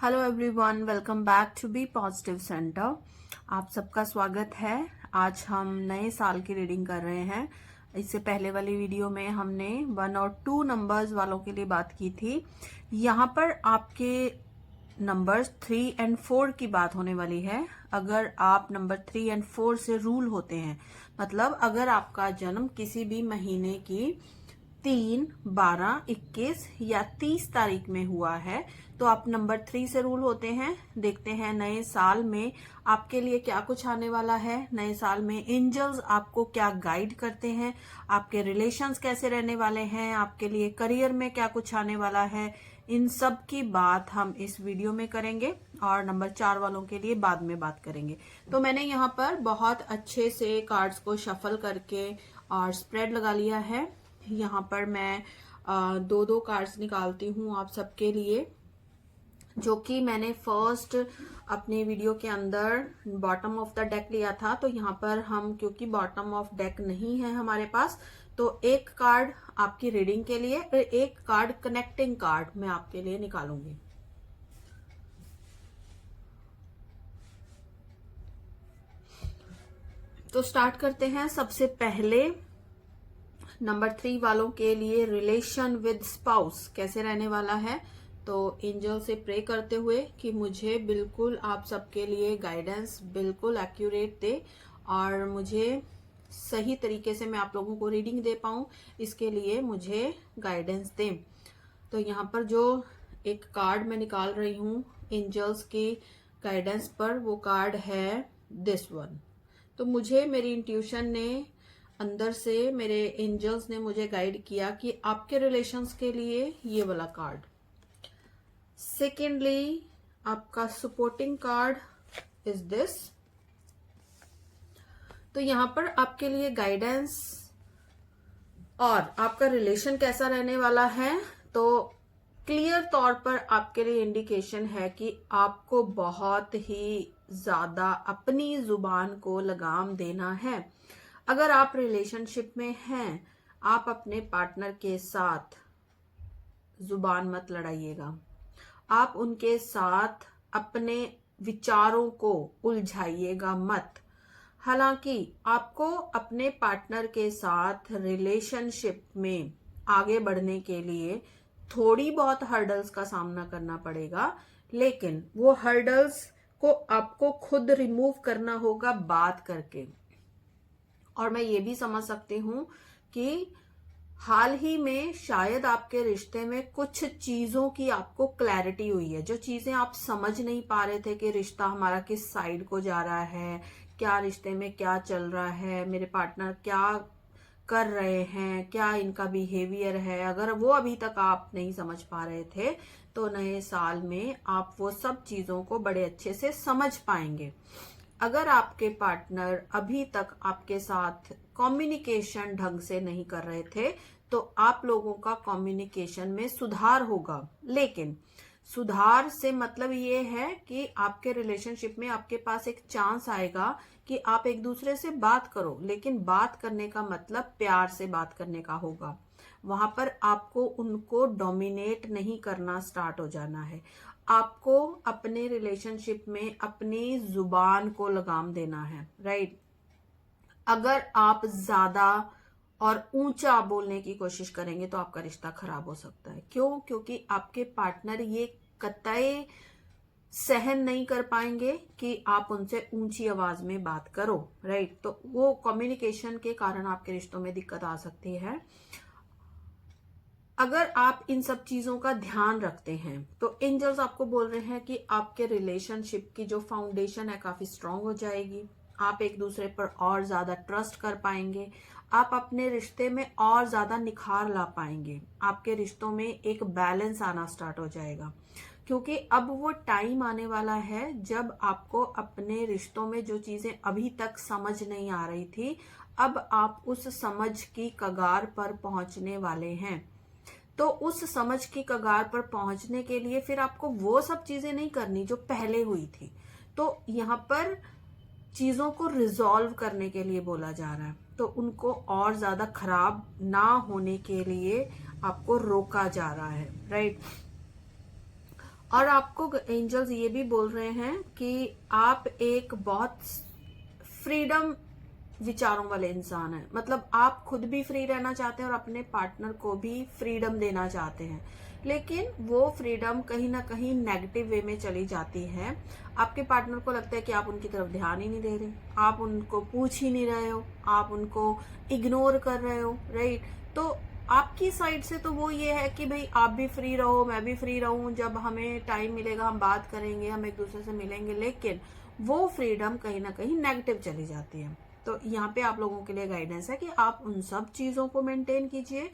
Hello everyone, welcome back to be positive centre. आप सबका स्वागत है। आज हम नए साल की रीडिंग कर रहे हैं। इससे पहले वाली वीडियो में हमने 1 और 2 नंबर्स वालों के लिए बात की थी। यहाँ पर आपके नंबर्स 3 एंड 4 की बात होने वाली है। अगर आप नंबर 3 एंड 4 से रूल होते हैं, मतलब अगर आपका जन्म किसी भी महीने की 3, 12, 21 या 30 तारीख में हुआ है तो आप नंबर 3 से रूल होते हैं। देखते हैं नए साल में आपके लिए क्या कुछ आने वाला है। नए साल में एंजल्स आपको क्या गाइड करते हैं, आपके रिलेशंस कैसे रहने वाले हैं, आपके लिए करियर में क्या कुछ आने वाला है, इन सब की बात हम इस वीडियो में करेंगे और नंबर 4 वालों के लिए बाद में बात करेंगे। तो मैंने यहाँ पर बहुत अच्छे से कार्ड्स को शफल करके और स्प्रेड लगा लिया है। यहाँ पर मैं 2-2 कार्ड्स निकालती हूँ आप सबके लिए, जो कि मैंने फर्स्ट अपने वीडियो के अंदर बॉटम ऑफ द डेक लिया था। तो यहाँ पर हम, क्योंकि बॉटम ऑफ डेक नहीं है हमारे पास, तो एक कार्ड आपकी रीडिंग के लिए और एक कार्ड कनेक्टिंग कार्ड मैं आपके लिए निकालूंगी। तो स्टार्ट करते हैं। सबसे पहले नंबर 3 वालों के लिए रिलेशन विद स्पाउस कैसे रहने वाला है। तो एंजल से प्रे करते हुए कि मुझे बिल्कुल आप सबके लिए गाइडेंस बिल्कुल एक्यूरेट दे और मुझे सही तरीके से मैं आप लोगों को रीडिंग दे पाऊं, इसके लिए मुझे गाइडेंस दें। तो यहाँ पर जो एक कार्ड मैं निकाल रही हूँ एंजल्स की गाइडेंस पर, वो कार्ड है दिस वन। तो मुझे मेरी इंट्यूशन ने अंदर से, मेरे एंजल्स ने मुझे गाइड किया कि आपके रिलेशंस के लिए ये वाला कार्ड। सेकेंडली, आपका सपोर्टिंग कार्ड इज दिस। तो यहां पर आपके लिए गाइडेंस और आपका रिलेशन कैसा रहने वाला है, तो क्लियर तौर पर आपके लिए इंडिकेशन है कि आपको बहुत ही ज्यादा अपनी जुबान को लगाम देना है। अगर आप रिलेशनशिप में हैं, आप अपने पार्टनर के साथ जुबान मत लड़ाइएगा। आप उनके साथ अपने विचारों को उलझाइएगा मत। हालांकि आपको अपने पार्टनर के साथ रिलेशनशिप में आगे बढ़ने के लिए थोड़ी बहुत हर्डल्स का सामना करना पड़ेगा, लेकिन वो हर्डल्स को आपको खुद रिमूव करना होगा बात करके। और मैं ये भी समझ सकती हूँ कि हाल ही में शायद आपके रिश्ते में कुछ चीजों की आपको क्लैरिटी हुई है। जो चीजें आप समझ नहीं पा रहे थे कि रिश्ता हमारा किस साइड को जा रहा है, क्या रिश्ते में क्या चल रहा है, मेरे पार्टनर क्या कर रहे हैं, क्या इनका बिहेवियर है, अगर वो अभी तक आप नहीं समझ पा रहे थे तो नए साल में आप वो सब चीजों को बड़े अच्छे से समझ पाएंगे। अगर आपके पार्टनर अभी तक आपके साथ कम्युनिकेशन ढंग से नहीं कर रहे थे तो आप लोगों का कम्युनिकेशन में सुधार होगा। लेकिन सुधार से मतलब ये है कि आपके रिलेशनशिप में आपके पास एक चांस आएगा कि आप एक दूसरे से बात करो, लेकिन बात करने का मतलब प्यार से बात करने का होगा। वहां पर आपको उनको डोमिनेट नहीं करना स्टार्ट हो जाना है। आपको अपने रिलेशनशिप में अपनी जुबान को लगाम देना है, राइट। अगर आप ज्यादा और ऊंचा बोलने की कोशिश करेंगे तो आपका रिश्ता खराब हो सकता है। क्यों? क्योंकि आपके पार्टनर ये कतई सहन नहीं कर पाएंगे कि आप उनसे ऊंची आवाज में बात करो, राइट। तो वो कम्युनिकेशन के कारण आपके रिश्तों में दिक्कत आ सकती है। अगर आप इन सब चीजों का ध्यान रखते हैं तो एंजल्स आपको बोल रहे हैं कि आपके रिलेशनशिप की जो फाउंडेशन है काफी स्ट्रांग हो जाएगी। आप एक दूसरे पर और ज्यादा ट्रस्ट कर पाएंगे। आप अपने रिश्ते में और ज्यादा निखार ला पाएंगे। आपके रिश्तों में एक बैलेंस आना स्टार्ट हो जाएगा, क्योंकि अब वो टाइम आने वाला है जब आपको अपने रिश्तों में जो चीजें अभी तक समझ नहीं आ रही थी, अब आप उस समझ की कगार पर पहुंचने वाले हैं। तो उस समझ की कगार पर पहुंचने के लिए फिर आपको वो सब चीजें नहीं करनी जो पहले हुई थी। तो यहाँ पर चीजों को रिजॉल्व करने के लिए बोला जा रहा है, तो उनको और ज्यादा खराब ना होने के लिए आपको रोका जा रहा है, राइट। और आपको एंजल्स ये भी बोल रहे हैं कि आप एक बहुत फ्रीडम विचारों वाले इंसान हैं। मतलब आप खुद भी फ्री रहना चाहते हैं और अपने पार्टनर को भी फ्रीडम देना चाहते हैं, लेकिन वो फ्रीडम कहीं ना कहीं नेगेटिव वे में चली जाती है। आपके पार्टनर को लगता है कि आप उनकी तरफ ध्यान ही नहीं दे रहे, आप उनको पूछ ही नहीं रहे हो, आप उनको इग्नोर कर रहे हो, राइट। तो आपकी साइड से तो वो ये है कि भाई आप भी फ्री रहो, मैं भी फ्री रहूं, जब हमें टाइम मिलेगा हम बात करेंगे, हम एक दूसरे से मिलेंगे, लेकिन वो फ्रीडम कहीं ना कहीं नेगेटिव चली जाती है। तो यहाँ पे आप लोगों के लिए गाइडेंस है कि आप उन सब चीजों को मेंटेन कीजिए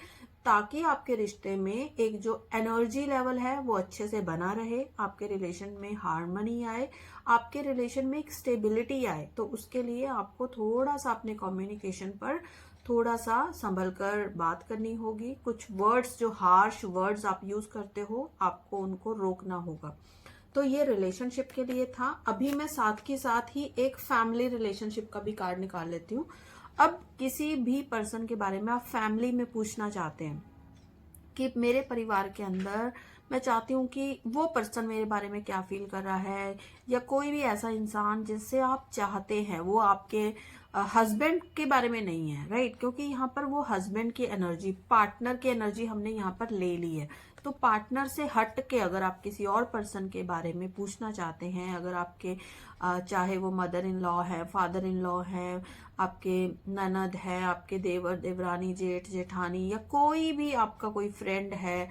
ताकि आपके रिश्ते में एक जो एनर्जी लेवल है वो अच्छे से बना रहे, आपके रिलेशन में हार्मनी आए, आपके रिलेशन में एक स्टेबिलिटी आए। तो उसके लिए आपको थोड़ा सा अपने कम्युनिकेशन पर थोड़ा सा संभल कर बात करनी होगी। कुछ वर्ड्स, जो हार्श वर्ड्स आप यूज करते हो, आपको उनको रोकना होगा। तो ये रिलेशनशिप के लिए था। अभी मैं साथ के साथ ही एक फैमिली रिलेशनशिप का भी कार्ड निकाल लेती हूँ। अब किसी भी पर्सन के बारे में आप फैमिली में पूछना चाहते हैं कि मेरे परिवार के अंदर मैं चाहती हूँ कि वो पर्सन मेरे बारे में क्या फील कर रहा है, या कोई भी ऐसा इंसान जिससे आप चाहते हैं, वो आपके हस्बैंड के बारे में नहीं है, राइट। क्योंकि यहाँ पर वो हस्बैंड की एनर्जी, पार्टनर की एनर्जी हमने यहाँ पर ले ली है। तो पार्टनर से हट के अगर आप किसी और पर्सन के बारे में पूछना चाहते हैं, अगर आपके चाहे वो मदर इन लॉ है, फादर इन लॉ है, आपके ननद है, आपके देवर देवरानी, जेठ जेठानी, या कोई भी आपका कोई फ्रेंड है,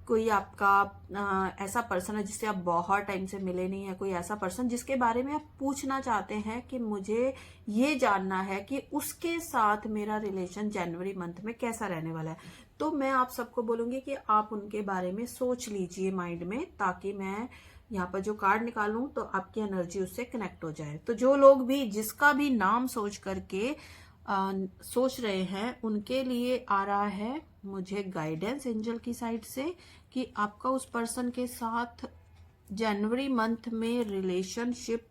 कोई आपका ऐसा पर्सन है जिससे आप बहुत टाइम से मिले नहीं है, कोई ऐसा पर्सन जिसके बारे में आप पूछना चाहते हैं कि मुझे ये जानना है कि उसके साथ मेरा रिलेशन जनवरी मंथ में कैसा रहने वाला है, तो मैं आप सबको बोलूंगी कि आप उनके बारे में सोच लीजिए माइंड में, ताकि मैं यहाँ पर जो कार्ड निकालूं तो आपकी एनर्जी उससे कनेक्ट हो जाए। तो जो लोग भी जिसका भी नाम सोच करके सोच रहे हैं, उनके लिए आ रहा है मुझे गाइडेंस एंजल की साइड से कि आपका उस पर्सन के साथ जनवरी मंथ में रिलेशनशिप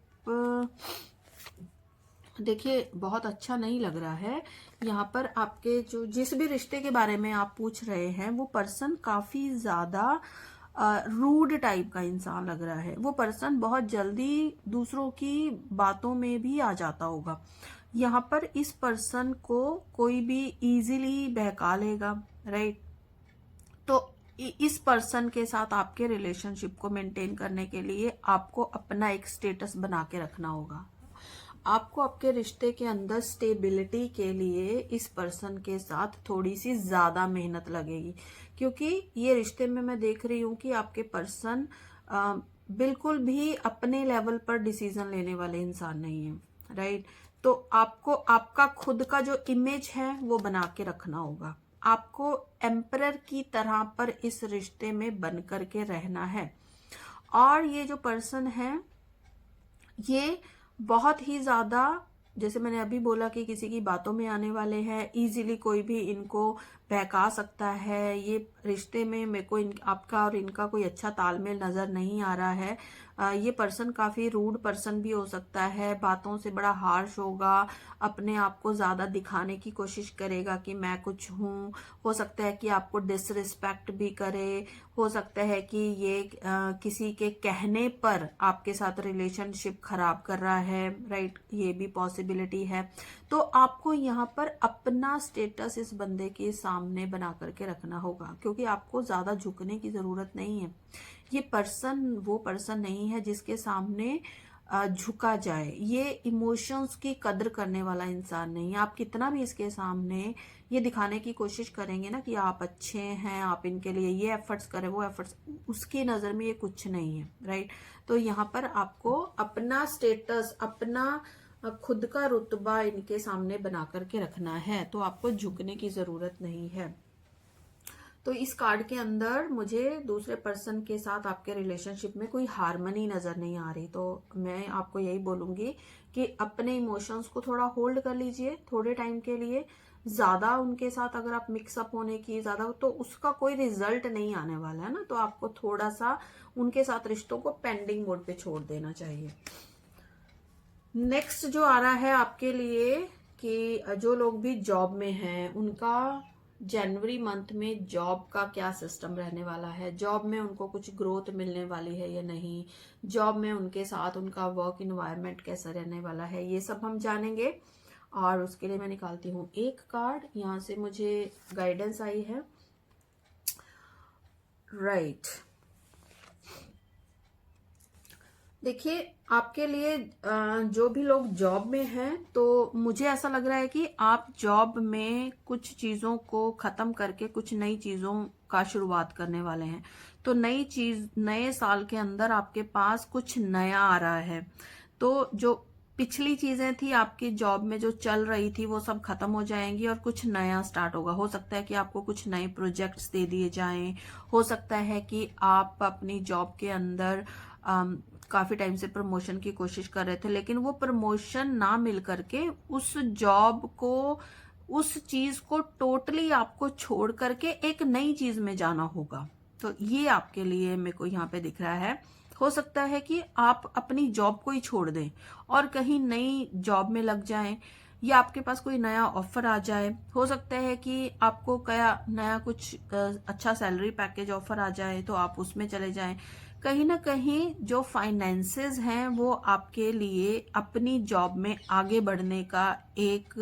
देखिए बहुत अच्छा नहीं लग रहा है। यहाँ पर आपके जो जिस भी रिश्ते के बारे में आप पूछ रहे हैं, वो पर्सन काफी ज्यादा रूड टाइप का इंसान लग रहा है। वो पर्सन बहुत जल्दी दूसरों की बातों में भी आ जाता होगा। यहाँ पर इस पर्सन को कोई भी इजीली बहका लेगा, राइट। तो इस पर्सन के साथ आपके रिलेशनशिप को मेंटेन करने के लिए आपको अपना एक स्टेटस बना के रखना होगा। आपको आपके रिश्ते के अंदर स्टेबिलिटी के लिए इस पर्सन के साथ थोड़ी सी ज्यादा मेहनत लगेगी, क्योंकि ये रिश्ते में मैं देख रही हूँ कि आपके पर्सन बिल्कुल भी अपने लेवल पर डिसीजन लेने वाले इंसान नहीं है, राइट। तो आपको आपका खुद का जो इमेज है वो बना के रखना होगा। आपको एम्परर की तरह पर इस रिश्ते में बन करके रहना है। और ये जो पर्सन है ये बहुत ही ज्यादा, जैसे मैंने अभी बोला कि किसी की बातों में आने वाले हैं, इजीली कोई भी इनको बहका सकता है। ये रिश्ते में मेरे को आपका और इनका कोई अच्छा तालमेल नजर नहीं आ रहा है। ये पर्सन काफी रूड पर्सन भी हो सकता है, बातों से बड़ा हार्श होगा, अपने आप को ज्यादा दिखाने की कोशिश करेगा कि मैं कुछ हूँ। हो सकता है कि आपको डिसरिस्पेक्ट भी करे, हो सकता है कि ये किसी के कहने पर आपके साथ रिलेशनशिप खराब कर रहा है, राइट। ये भी पॉसिबिलिटी है। तो आपको यहाँ पर अपना स्टेटस इस बंदे के सामने बना करके रखना होगा, क्योंकि आपको ज्यादा झुकने की जरूरत नहीं है। ये पर्सन वो पर्सन नहीं है जिसके सामने झुका जाए। ये इमोशंस की कदर करने वाला इंसान नहीं है। आप कितना भी इसके सामने ये दिखाने की कोशिश करेंगे ना कि आप अच्छे हैं, आप इनके लिए ये एफर्ट्स करें, वो एफर्ट्स, उसकी नजर में ये कुछ नहीं है, राइट। तो यहाँ पर आपको अपना स्टेटस, अपना खुद का रुतबा इनके सामने बना करके रखना है। तो आपको झुकने की जरूरत नहीं है। तो इस कार्ड के अंदर मुझे दूसरे पर्सन के साथ आपके रिलेशनशिप में कोई हार्मनी नजर नहीं आ रही। तो मैं आपको यही बोलूंगी कि अपने इमोशंस को थोड़ा होल्ड कर लीजिए थोड़े टाइम के लिए। ज्यादा उनके साथ अगर आप मिक्सअप होने की ज्यादा, तो उसका कोई रिजल्ट नहीं आने वाला है ना। तो आपको थोड़ा सा उनके साथ रिश्तों को पेंडिंग मोड पे छोड़ देना चाहिए। नेक्स्ट जो आ रहा है आपके लिए कि जो लोग भी जॉब में हैं, उनका जनवरी मंथ में जॉब का क्या सिस्टम रहने वाला है, जॉब में उनको कुछ ग्रोथ मिलने वाली है या नहीं, जॉब में उनके साथ उनका वर्क इन्वायरमेंट कैसा रहने वाला है, ये सब हम जानेंगे। और उसके लिए मैं निकालती हूँ एक कार्ड, यहाँ से मुझे गाइडेंस आई है। राइट, देखिए आपके लिए जो भी लोग जॉब में हैं, तो मुझे ऐसा लग रहा है कि आप जॉब में कुछ चीजों को खत्म करके कुछ नई चीजों का शुरुआत करने वाले हैं। तो नई चीज, नए साल के अंदर आपके पास कुछ नया आ रहा है। तो जो पिछली चीजें थी आपकी जॉब में जो चल रही थी वो सब खत्म हो जाएंगी और कुछ नया स्टार्ट होगा। हो सकता है कि आपको कुछ नए प्रोजेक्ट्स दे दिए जाएं, हो सकता है कि आप अपनी जॉब के अंदर काफी टाइम से प्रमोशन की कोशिश कर रहे थे, लेकिन वो प्रमोशन ना मिल करके उस जॉब को, उस चीज को टोटली आपको छोड़ करके एक नई चीज में जाना होगा। तो ये आपके लिए मेरे को यहाँ पे दिख रहा है। हो सकता है कि आप अपनी जॉब को ही छोड़ दें और कहीं नई जॉब में लग जाएं, या आपके पास कोई नया ऑफर आ जाए। हो सकता है कि आपको क्या नया कुछ अच्छा सैलरी पैकेज ऑफर आ जाए तो आप उसमें चले जाएं। कहीं ना कहीं जो फाइनेंसेस हैं वो आपके लिए अपनी जॉब में आगे बढ़ने का एक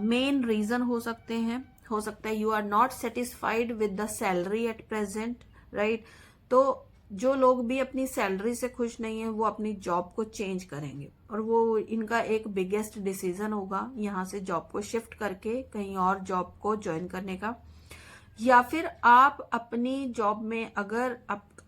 मेन रीजन हो सकते हैं। हो सकता है you are not satisfied with the salary at present, right. तो जो लोग भी अपनी सैलरी से खुश नहीं है वो अपनी जॉब को चेंज करेंगे, और वो इनका एक बिगेस्ट डिसीजन होगा यहाँ से जॉब को शिफ्ट करके कहीं और जॉब को ज्वाइन करने का। या फिर आप अपनी जॉब में, अगर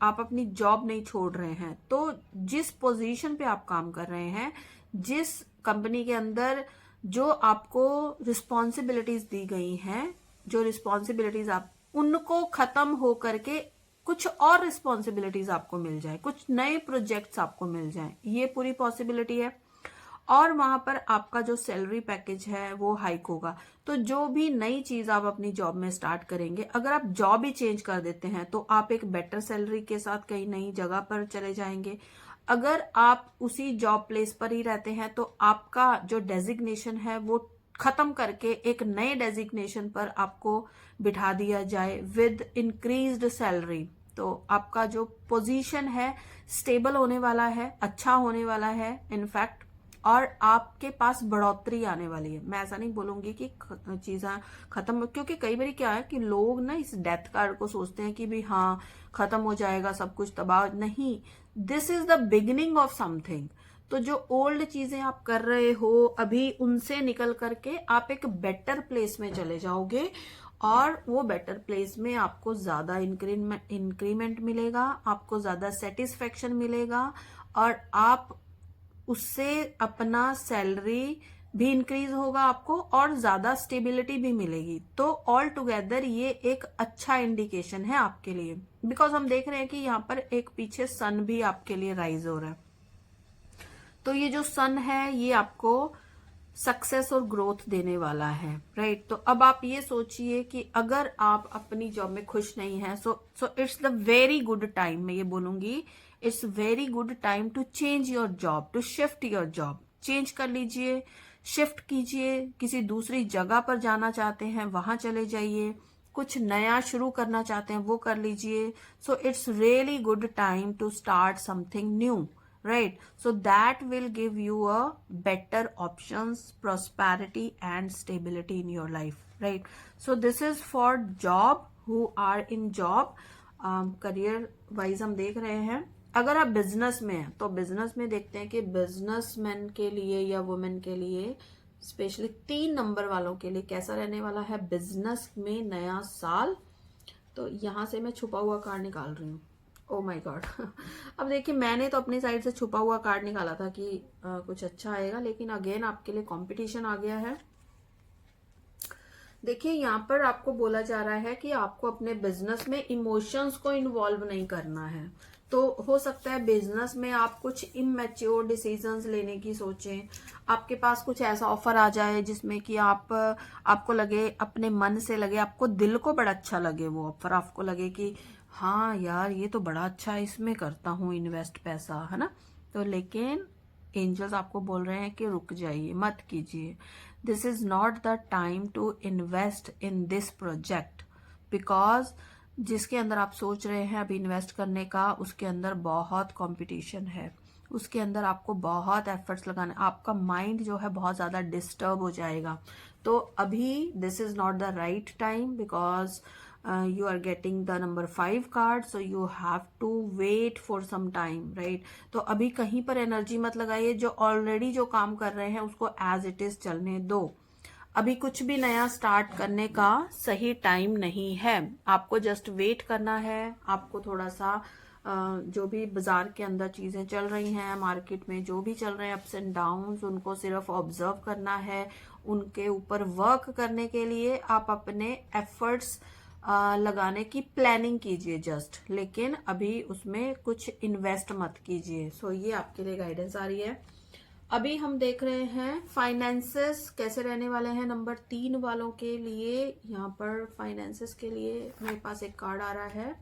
आप अपनी जॉब नहीं छोड़ रहे हैं, तो जिस पोजीशन पे आप काम कर रहे हैं, जिस कंपनी के अंदर जो आपको रिस्पॉन्सिबिलिटीज दी गई हैं, जो रिस्पॉन्सिबिलिटीज आप, उनको खत्म हो करके कुछ और रिस्पॉन्सिबिलिटीज आपको मिल जाए, कुछ नए प्रोजेक्ट्स आपको मिल जाए, ये पूरी पॉसिबिलिटी है। और वहां पर आपका जो सैलरी पैकेज है वो हाइक होगा। तो जो भी नई चीज आप अपनी जॉब में स्टार्ट करेंगे, अगर आप जॉब ही चेंज कर देते हैं तो आप एक बेटर सैलरी के साथ कहीं नई जगह पर चले जाएंगे। अगर आप उसी जॉब प्लेस पर ही रहते हैं तो आपका जो डेजिग्नेशन है वो खत्म करके एक नए डेजिग्नेशन पर आपको बिठा दिया जाए विद इंक्रीज्ड सैलरी, तो आपका जो पोजीशन है स्टेबल होने वाला है, अच्छा होने वाला है इनफैक्ट, और आपके पास बढ़ोतरी आने वाली है। मैं ऐसा नहीं बोलूंगी कि चीजें खत्म, क्योंकि कई बार क्या है कि लोग ना इस डेथ कार्ड को सोचते हैं कि भी हाँ खत्म हो जाएगा सब कुछ, तबाह नहीं। This is the beginning of something. तो जो ओल्ड चीजें आप कर रहे हो अभी, उनसे निकल करके आप एक बेटर प्लेस में चले जाओगे, और वो बेटर प्लेस में आपको ज्यादा इंक्रीमेंट मिलेगा, आपको ज्यादा सेटिस्फेक्शन मिलेगा, और आप उससे अपना सैलरी भी इंक्रीज होगा आपको और ज्यादा स्टेबिलिटी भी मिलेगी। तो ऑल टुगेदर ये एक अच्छा इंडिकेशन है आपके लिए, बिकॉज हम देख रहे हैं कि यहाँ पर एक पीछे सन भी आपके लिए राइज हो रहा है। तो ये जो सन है ये आपको सक्सेस और ग्रोथ देने वाला है, राइट। तो अब आप ये सोचिए कि अगर आप अपनी जॉब में खुश नहीं है, so it's the very good time, मैं ये बोलूंगी, it's very good time to change your job, to shift your job. Change कर लीजिए, शिफ्ट कीजिए, किसी दूसरी जगह पर जाना चाहते हैं वहां चले जाइए, कुछ नया शुरू करना चाहते हैं वो कर लीजिए। So it's really good time to start something new, right? So that will give you a better options, prosperity and stability in your life, right? So this is for job, who are in job, career wise हम देख रहे हैं। अगर आप business में हैं तो business में देखते हैं कि बिजनेसमैन के लिए या वुमेन के लिए, स्पेशली 3 नंबर वालों के लिए कैसा रहने वाला है बिजनेस में नया साल। तो यहां से मैं छुपा हुआ कार्ड निकाल रही हूँ। Oh my God. अब देखिए, मैंने तो अपनी साइड से छुपा हुआ कार्ड निकाला था कि कुछ अच्छा आएगा, लेकिन अगेन आपके लिए कंपटीशन आ गया है। देखिए, यहाँ पर आपको बोला जा रहा है कि आपको अपने बिजनेस में इमोशंस को इन्वॉल्व नहीं करना है। तो हो सकता है बिजनेस में आप कुछ इमैच्योर डिसीजंस लेने की सोचें, आपके पास कुछ ऐसा ऑफर आ जाए जिसमें कि आपको लगे, अपने मन से लगे, आपको दिल को बड़ा अच्छा लगे वो ऑफर, आपको लगे कि हाँ यार ये तो बड़ा अच्छा है, इसमें करता हूँ इन्वेस्ट पैसा, है ना। तो लेकिन एंजल्स आपको बोल रहे हैं कि रुक जाइए, मत कीजिए। This is not the time to invest in this project, because जिसके अंदर आप सोच रहे हैं अभी इन्वेस्ट करने का, उसके अंदर बहुत कंपटीशन है, उसके अंदर आपको बहुत एफर्ट्स लगाना, आपका माइंड जो है बहुत ज़्यादा डिस्टर्ब हो जाएगा। तो अभी this is not the right time, because you are getting the number 5 card, so you have to wait for some time, right? तो अभी कहीं पर एनर्जी मत लगाइए, जो ऑलरेडी जो काम कर रहे हैं उसको एज इट इज चलने दो। अभी कुछ भी नया स्टार्ट करने का सही टाइम नहीं है, आपको जस्ट वेट करना है। आपको थोड़ा सा जो भी बाजार के अंदर चीजें चल रही हैं, मार्केट में जो भी चल रहे हैं अप्स एंड डाउन्स, उनको सिर्फ ऑब्जर्व करना है। उनके ऊपर वर्क करने के लिए आप अपने एफर्ट्स लगाने की प्लानिंग कीजिए जस्ट, लेकिन अभी उसमें कुछ इन्वेस्ट मत कीजिए। सो ये आपके लिए गाइडेंस आ रही है। अभी हम देख रहे हैं फाइनेंसेस कैसे रहने वाले हैं नंबर 3 वालों के लिए। यहाँ पर फाइनेंसेस के लिए मेरे पास एक कार्ड आ रहा है।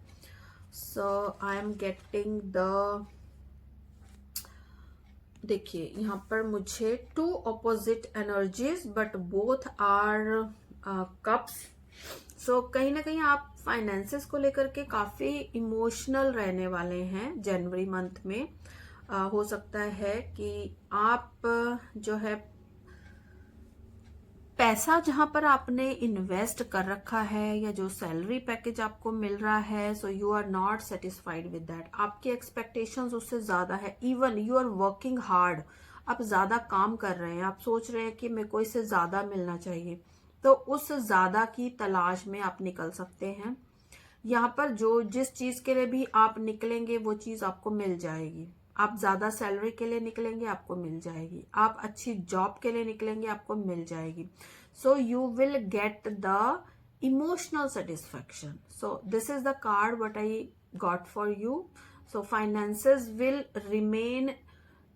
So I am getting the, देखिए यहाँ पर मुझे 2 opposite energies but both are cups. सो कहीं ना कहीं आप फाइनेंसेस को लेकर के काफी इमोशनल रहने वाले हैं जनवरी मंथ में। हो सकता है कि आप जो है पैसा जहां पर आपने इन्वेस्ट कर रखा है या जो सैलरी पैकेज आपको मिल रहा है, so you are not satisfied with that. आपकी एक्सपेक्टेशंस उससे ज्यादा है, even you are working hard, आप ज्यादा काम कर रहे हैं, आप सोच रहे हैं कि मेरे को इससे ज्यादा मिलना चाहिए, तो उस ज्यादा की तलाश में आप निकल सकते हैं। यहाँ पर जो जिस चीज के लिए भी आप निकलेंगे वो चीज आपको मिल जाएगी। आप ज्यादा सैलरी के लिए निकलेंगे, आपको मिल जाएगी। आप अच्छी जॉब के लिए निकलेंगे, आपको मिल जाएगी। So you will get the emotional satisfaction. So this is the card what I got for you. So finances will remain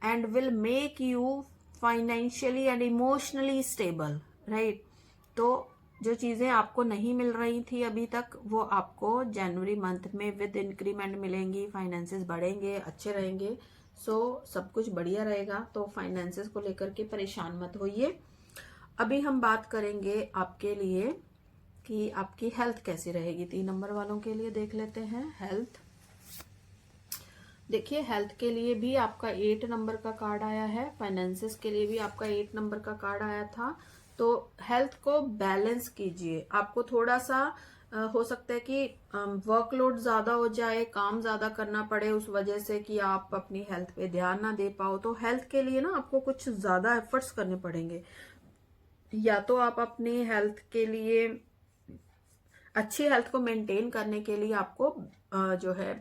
and will make you financially and emotionally stable, right? तो जो चीजें आपको नहीं मिल रही थी अभी तक, वो आपको जनवरी मंथ में विद इंक्रीमेंट मिलेंगी, फाइनेंसेस बढ़ेंगे, अच्छे रहेंगे। सो सब कुछ बढ़िया रहेगा, तो फाइनेंसेस को लेकर के परेशान मत होइए। अभी हम बात करेंगे आपके लिए कि आपकी हेल्थ कैसी रहेगी। 3 नंबर वालों के लिए देख लेते हैं हेल्थ। देखिए हेल्थ के लिए भी आपका 8 नंबर का कार्ड आया है, फाइनेंसेस के लिए भी आपका 8 नंबर का कार्ड आया था। तो हेल्थ को बैलेंस कीजिए। आपको थोड़ा सा हो सकता है कि वर्कलोड ज्यादा हो जाए, काम ज्यादा करना पड़े, उस वजह से कि आप अपनी हेल्थ पे ध्यान ना दे पाओ। तो हेल्थ के लिए ना आपको कुछ ज्यादा एफर्ट्स करने पड़ेंगे। या तो आप अपनी हेल्थ के लिए, अच्छी हेल्थ को मेंटेन करने के लिए आपको जो है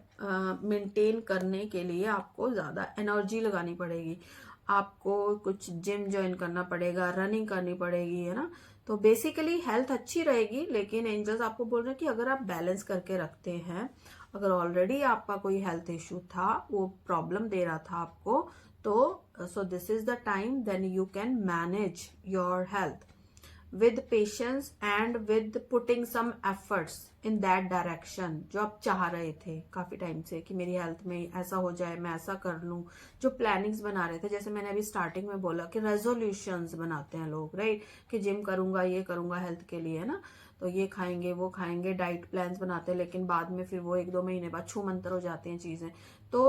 मेंटेन करने के लिए आपको ज्यादा एनर्जी लगानी पड़ेगी। आपको कुछ जिम ज्वाइन करना पड़ेगा, रनिंग करनी पड़ेगी, है ना? तो बेसिकली हेल्थ अच्छी रहेगी, लेकिन एंजल्स आपको बोल रहे हैं कि अगर आप बैलेंस करके रखते हैं, अगर ऑलरेडी आपका कोई हेल्थ इश्यू था, वो प्रॉब्लम दे रहा था आपको, तो so this is the time then you can manage your health with patience and with putting some efforts in that direction जो आप चाह रहे थे काफी टाइम से कि मेरी हेल्थ में ऐसा हो जाए, मैं ऐसा कर लूं। जो प्लानिंग्स बना रहे थे, जैसे मैंने अभी स्टार्टिंग में बोला कि रेजोल्यूशंस बनाते हैं लोग, राइट? कि जिम करूंगा, ये करूंगा हेल्थ के लिए, है ना? तो ये खाएंगे, वो खाएंगे, डाइट प्लान्स बनाते हैं, लेकिन बाद में फिर वो 1-2 महीने बाद छू मंतर हो जाती हैं चीजें। तो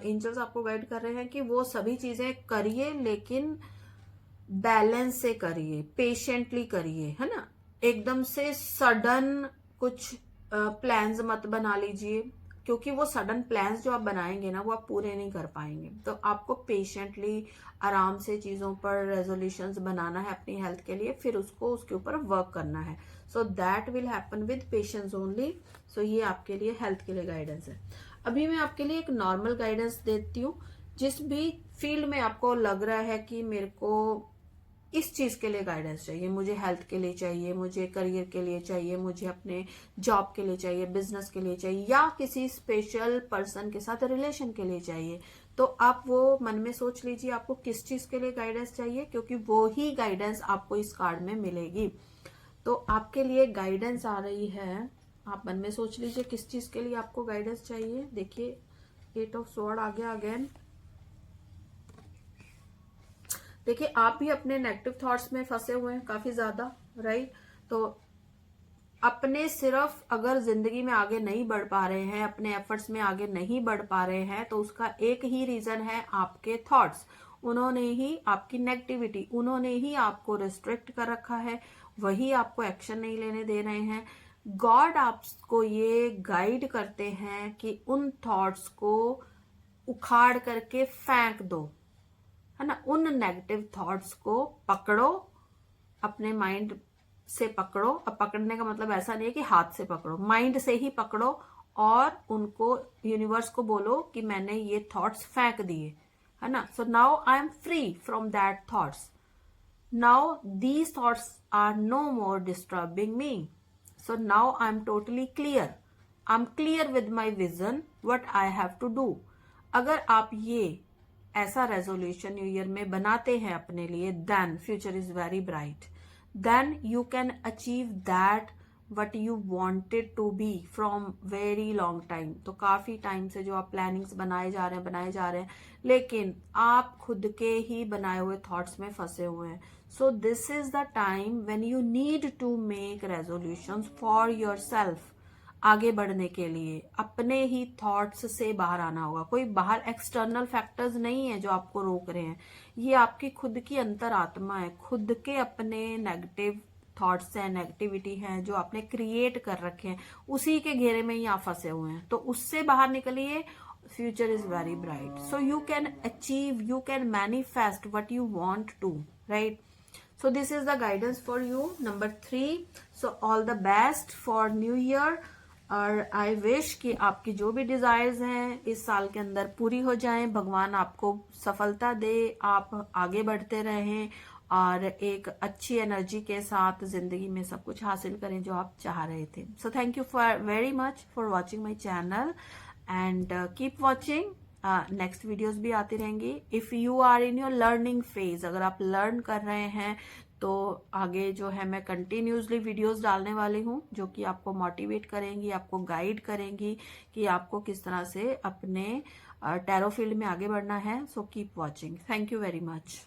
एंजल्स आपको गाइड कर रहे हैं कि वो सभी चीजें करिए, लेकिन बैलेंस से करिए, पेशेंटली करिए, है ना? एकदम से सडन कुछ प्लान्स मत बना लीजिए, क्योंकि वो सडन प्लान्स जो आप बनाएंगे ना, वो आप पूरे नहीं कर पाएंगे। तो आपको पेशेंटली आराम से चीजों पर रेजोल्यूशंस बनाना है अपनी हेल्थ के लिए, फिर उसको उसके ऊपर वर्क करना है। So that will happen with patience only. So ये आपके लिए हेल्थ के लिए गाइडेंस है। अभी मैं आपके लिए एक नॉर्मल गाइडेंस देती हूँ। जिस भी फील्ड में आपको लग रहा है कि मेरे को इस चीज के लिए गाइडेंस चाहिए, मुझे हेल्थ के लिए चाहिए, मुझे करियर के लिए चाहिए, मुझे अपने जॉब के लिए चाहिए, बिजनेस के लिए चाहिए, या किसी स्पेशल पर्सन के साथ रिलेशन के लिए चाहिए, तो आप वो मन में सोच लीजिए आपको किस चीज के लिए गाइडेंस चाहिए, क्योंकि वो ही गाइडेंस आपको इस कार्ड में मिलेगी। तो आपके लिए गाइडेंस आ रही है, आप मन में सोच लीजिए किस चीज के लिए आपको गाइडेंस चाहिए। देखिए 8 ऑफ स्वॉर्ड आ गया अगेन। देखिए आप भी अपने नेगेटिव थॉट्स में फंसे हुए हैं काफी ज्यादा, राइट। तो अपने सिर्फ अगर जिंदगी में आगे नहीं बढ़ पा रहे हैं, अपने एफर्ट्स में आगे नहीं बढ़ पा रहे हैं, तो उसका एक ही रीजन है आपके थॉट्स। उन्होंने ही आपकी नेगेटिविटी, उन्होंने ही आपको रिस्ट्रिक्ट कर रखा है, वही आपको एक्शन नहीं लेने दे रहे हैं। गॉड आपको ये गाइड करते हैं कि उन थॉट्स को उखाड़ करके फेंक दो, है ना। उन नेगेटिव थॉट्स को पकड़ो, अपने माइंड से पकड़ो। अब पकड़ने का मतलब ऐसा नहीं है कि हाथ से पकड़ो, माइंड से ही पकड़ो और उनको, यूनिवर्स को बोलो कि मैंने ये थॉट्स फेंक दिए, है ना। So now I am free from that thoughts, now these thoughts are no more disturbing me, so now I am totally clear, I am clear with my vision what I have to do. अगर आप ये ऐसा resolution new year में बनाते हैं अपने लिए, then future is very bright, then you can achieve that what you wanted to be from very long time। तो काफी टाइम से जो आप प्लानिंग्स बनाए जा रहे हैं, लेकिन आप खुद के ही बनाए हुए थॉट्स में फंसे हुए हैं। So this is the time when you need to make resolutions for yourself. आगे बढ़ने के लिए अपने ही थॉट्स से बाहर आना होगा। कोई बाहर एक्सटर्नल फैक्टर्स नहीं है जो आपको रोक रहे हैं, ये आपकी खुद की अंतरात्मा है, खुद के अपने नेगेटिव थॉट्स हैं, नेगेटिविटी हैं जो आपने क्रिएट कर रखे हैं, उसी के घेरे में ही आप फंसे हुए हैं। तो उससे बाहर निकलिए, future is very bright, so you can achieve, you can manifest what you want to, right? So this is the guidance for you, number 3. So all the best for new year, और I wish कि आपकी जो भी desires हैं इस साल के अंदर पूरी हो जाएं, भगवान आपको सफलता दे, आप आगे बढ़ते रहें और एक अच्छी एनर्जी के साथ जिंदगी में सब कुछ हासिल करें जो आप चाह रहे थे। So thank you for very much for watching my channel and keep watching. Next videos भी आती रहेंगी। If you are in your learning phase, अगर आप लर्न कर रहे हैं तो आगे जो है मैं कंटिन्यूसली वीडियोस डालने वाली हूँ जो कि आपको मोटिवेट करेंगी, आपको गाइड करेंगी कि आपको किस तरह से अपने टैरो फील्ड में आगे बढ़ना है। So keep watching. Thank you very much.